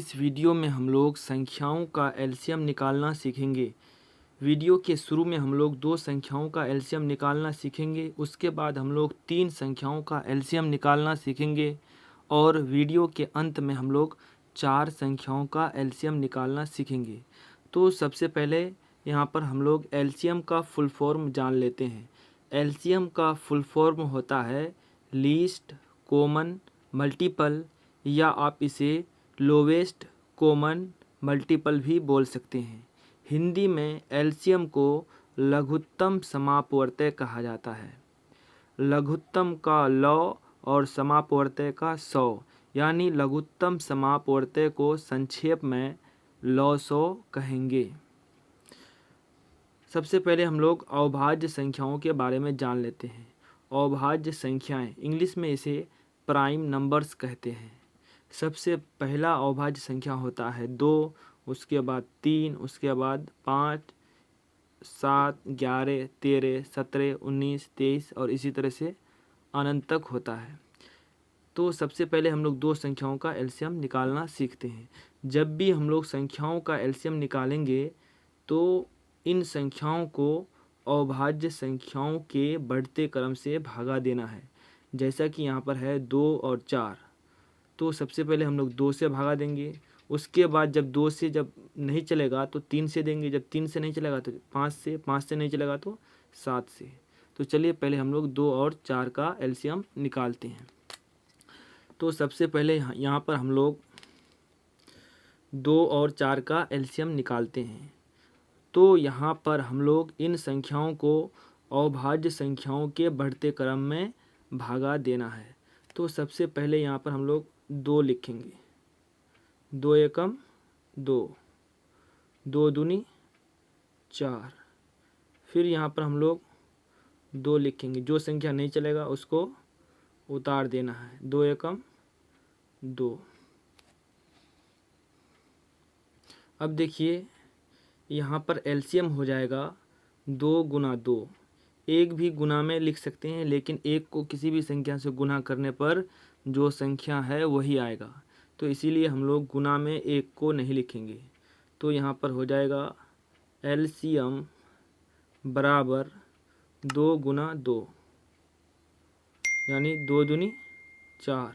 इस वीडियो में हम लोग संख्याओं का एलसीएम निकालना सीखेंगे। वीडियो के शुरू में हम लोग 2 संख्याओं का एलसीएम निकालना सीखेंगे, उसके बाद हम लोग 3 संख्याओं का एलसीएम निकालना सीखेंगे और वीडियो के अंत में हम लोग 4 संख्याओं का एलसीएम निकालना सीखेंगे। तो सबसे पहले यहाँ पर हम लोग एलसीएम का फुल फॉर्म जान लेते हैं। एलसीएम का फुल फॉर्म होता है लीस्ट कॉमन मल्टीपल, या आप इसे लोवेस्ट कॉमन मल्टीपल भी बोल सकते हैं। हिंदी में एलसीएम को लघुत्तम समापवर्तय कहा जाता है। लघुत्तम का लौ और समापवर्तय का सौ, यानी लघुत्तम समापवर्तय को संक्षेप में लॉसौ कहेंगे। सबसे पहले हम लोग अविभाज्य संख्याओं के बारे में जान लेते हैं। अविभाज्य संख्याएं, इंग्लिश में इसे प्राइम नंबर्स कहते हैं। सबसे पहला अविभाज्य संख्या होता है 2, उसके बाद 3, उसके बाद 5, 7, 11, 13, 17, 19, 23 और इसी तरह से अनंत तक होता है। तो सबसे पहले हम लोग 2 संख्याओं का एलसीएम निकालना सीखते हैं। जब भी हम लोग संख्याओं का एलसीएम निकालेंगे तो इन संख्याओं को अविभाज्य संख्याओं के बढ़ते क्रम से भागा देना है। जैसा कि यहाँ पर है 2 और 4, तो सबसे पहले हम लोग 2 से भागा देंगे। उसके बाद जब 2 से जब नहीं चलेगा तो 3 से देंगे, जब 3 से नहीं चलेगा तो 5 से, 5 से नहीं चलेगा तो 7 से। तो चलिए पहले हम लोग 2 और 4 का एलसीएम निकालते हैं। तो सबसे पहले यहाँ पर हम लोग 2 और 4 का एलसीएम निकालते हैं। तो यहाँ पर हम लोग इन संख्याओं को अविभाज्य संख्याओं के बढ़ते क्रम में भागा देना है। तो सबसे पहले यहाँ पर हम लोग 2 लिखेंगे। 2 एकम 2, 2 दूनी 4। फिर यहाँ पर हम लोग 2 लिखेंगे, जो संख्या नहीं चलेगा उसको उतार देना है। 2 एकम 2। अब देखिए यहाँ पर एलसीएम हो जाएगा 2 गुना 2। एक भी गुना में लिख सकते हैं, लेकिन एक को किसी भी संख्या से गुना करने पर जो संख्या है वही आएगा, तो इसीलिए हम लोग गुना में एक को नहीं लिखेंगे। तो यहाँ पर हो जाएगा एलसीएम बराबर 2 गुना 2, यानी 2 दूनी 4,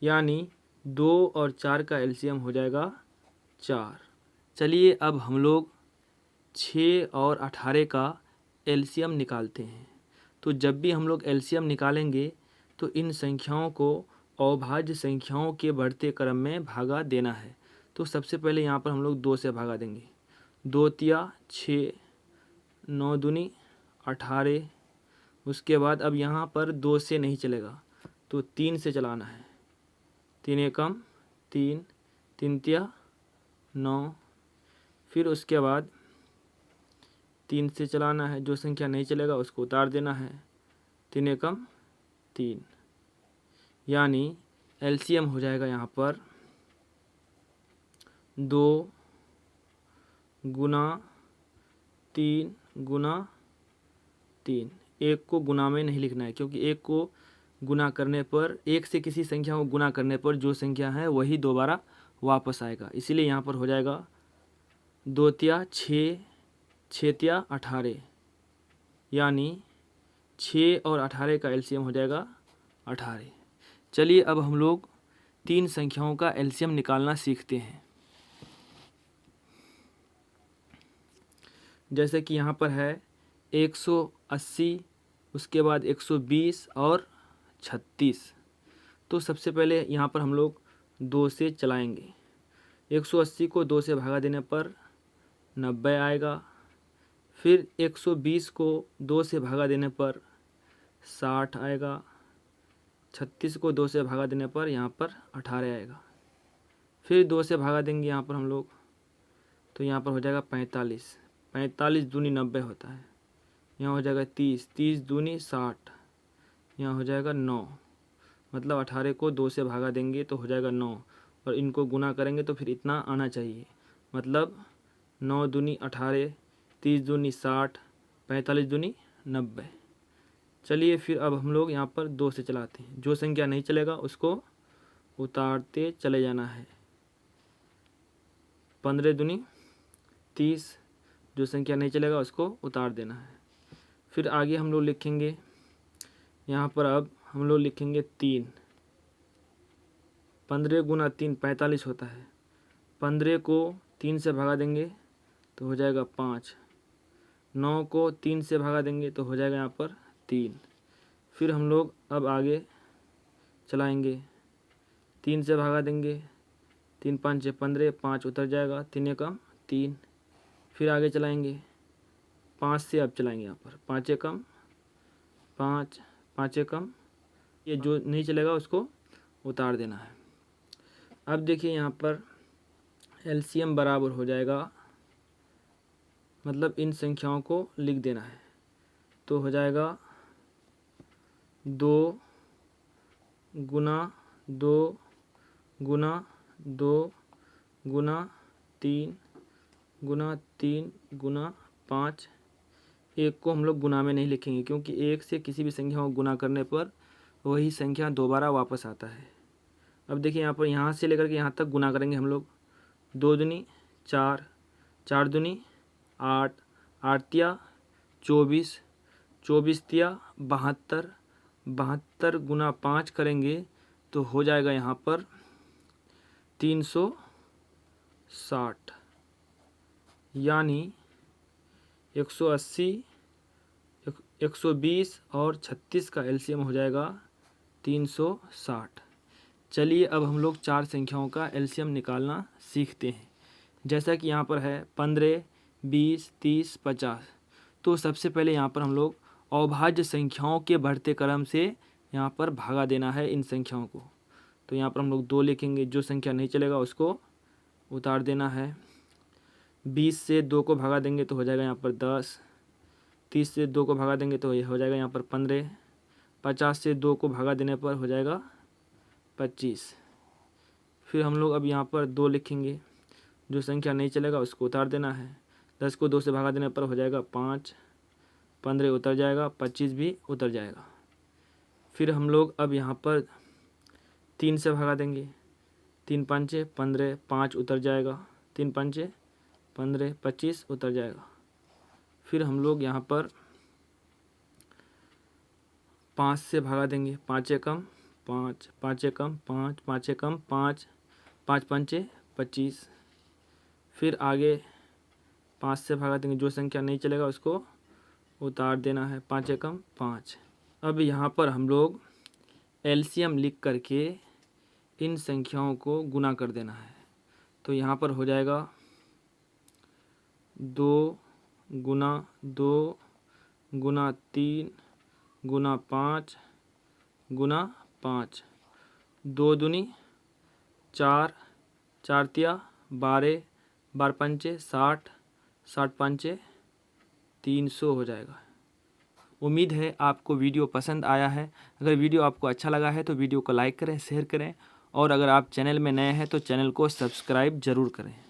यानी 2 और 4 का एलसीएम हो जाएगा 4। चलिए अब हम लोग 6 और 18 का एलसीएम निकालते हैं। तो जब भी हम लोग एलसीएम निकालेंगे तो इन संख्याओं को अविभाज्य संख्याओं के बढ़ते क्रम में भागा देना है। तो सबसे पहले यहाँ पर हम लोग 2 से भागा देंगे। 2 तिया 6, 9 दूनी 18। उसके बाद अब यहाँ पर 2 से नहीं चलेगा तो 3 से चलाना है। 3 एकम 3, 3 तिया 9। फिर उसके बाद 3 से चलाना है, जो संख्या नहीं चलेगा उसको उतार देना है। 3 एकम 3, यानी एलसीएम हो जाएगा यहाँ पर 2 गुना 3 गुना 3। एक को गुना में नहीं लिखना है, क्योंकि एक को गुना करने पर, एक से किसी संख्या को गुना करने पर जो संख्या है वही दोबारा वापस आएगा। इसीलिए यहाँ पर हो जाएगा 2 तिया 6, 6 तिया 18, यानी 6 और 18 का एलसीएम हो जाएगा 18। चलिए अब हम लोग 3 संख्याओं का एलसीएम निकालना सीखते हैं। जैसे कि यहाँ पर है 180, उसके बाद 120 और 36। तो सबसे पहले यहाँ पर हम लोग 2 से चलाएंगे। 180 को 2 से भागा देने पर 90 आएगा। फिर 120 को 2 से भागा देने पर 60 आएगा। 36 को 2 से भागा देने पर यहाँ पर 18 आएगा। फिर 2 से भागा देंगे यहाँ पर हम लोग, तो यहाँ पर हो जाएगा 45। 45 दूनी 90 होता है। यहाँ हो जाएगा 30, 30 दूनी 60, यहाँ हो जाएगा 9। मतलब 18 को 2 से भागा देंगे तो हो जाएगा 9, और इनको गुना करेंगे तो फिर इतना आना चाहिए। मतलब 9 दूनी 18, 30 दूनी 60, 45 दूनी 90। चलिए फिर अब हम लोग यहाँ पर 2 से चलाते हैं। जो संख्या नहीं चलेगा उसको उतारते चले जाना है। 15 दूनी 30, जो संख्या नहीं चलेगा उसको उतार देना है। फिर आगे हम लोग लिखेंगे यहाँ पर, अब हम लोग लिखेंगे 3। 15 गुना 3 45 होता है। 15 को 3 से भगा देंगे तो हो जाएगा 5। 9 को 3 से भगा देंगे तो हो जाएगा यहाँ पर 3। फिर हम लोग अब आगे चलाएंगे, 3 से भगा देंगे, 3 5 15, 5 उतर जाएगा, 3 एकम 3। फिर आगे चलाएंगे, 5 से अब चलाएंगे यहाँ पर, 5 एकम 5, 5 एकम, ये जो नहीं चलेगा उसको उतार देना है। अब देखिए यहाँ पर एलसीएम बराबर हो जाएगा, मतलब इन संख्याओं को लिख देना है। तो हो जाएगा 2 गुना 2 गुना 2 गुना 3 गुना 3 गुना 5। एक को हम लोग गुना में नहीं लिखेंगे क्योंकि एक से किसी भी संख्या को गुना करने पर वही संख्या दोबारा वापस आता है। अब देखिए यहाँ पर, यहाँ से लेकर के यहाँ तक गुना करेंगे हम लोग। 2 दूनी 4, 4 दूनी 8, 8 तिया 24, 24 तिया 72, 72 गुना 5 करेंगे तो हो जाएगा यहाँ पर 360, यानी 180, 120 और 36 का एलसीएम हो जाएगा 360। चलिए अब हम लोग 4 संख्याओं का एलसीएम निकालना सीखते हैं। जैसा कि यहाँ पर है 15, 20, 30, 50। तो सबसे पहले यहाँ पर हम लोग अविभाज्य संख्याओं के बढ़ते क्रम से यहाँ पर भागा देना है इन संख्याओं को। तो यहाँ पर हम लोग 2 लिखेंगे, जो संख्या नहीं चलेगा उसको उतार देना है। 20 से 2 को भगा देंगे तो हो जाएगा यहाँ पर 10। 30 से 2 को भगा देंगे तो ये हो जाएगा यहाँ पर 15। 50 से 2 को भगा देने पर हो जाएगा 25। फिर हम लोग अब यहाँ पर 2 लिखेंगे, जो संख्या नहीं चलेगा उसको उतार देना है। 10 को 2 से भगा देने पर हो जाएगा 5। 15 उतर जाएगा, 25 भी उतर जाएगा। फिर हम लोग अब यहाँ पर 3 से भगा देंगे, 3 5 15, 5 उतर जाएगा, 3 5 15, 25 उतर जाएगा। फिर हम लोग यहाँ पर 5 से भगा देंगे, 5 एकम 5, 5 एकम 5, 5 एकम 5, 5 5 25। फिर आगे 5 से भगा देंगे, जो संख्या नहीं चलेगा उसको उतार देना है, 5 एकम 5। अब यहाँ पर हम लोग एलसीएम लिख करके इन संख्याओं को गुना कर देना है। तो यहाँ पर हो जाएगा 2 गुना 2 गुना 3 गुना 5 गुना 5। 2 दूनी 4, 4 तिया 12, 12 पंचे 60, 60 पंचे 300 हो जाएगा। उम्मीद है आपको वीडियो पसंद आया है। अगर वीडियो आपको अच्छा लगा है तो वीडियो को लाइक करें, शेयर करें, और अगर आप चैनल में नए हैं तो चैनल को सब्सक्राइब ज़रूर करें।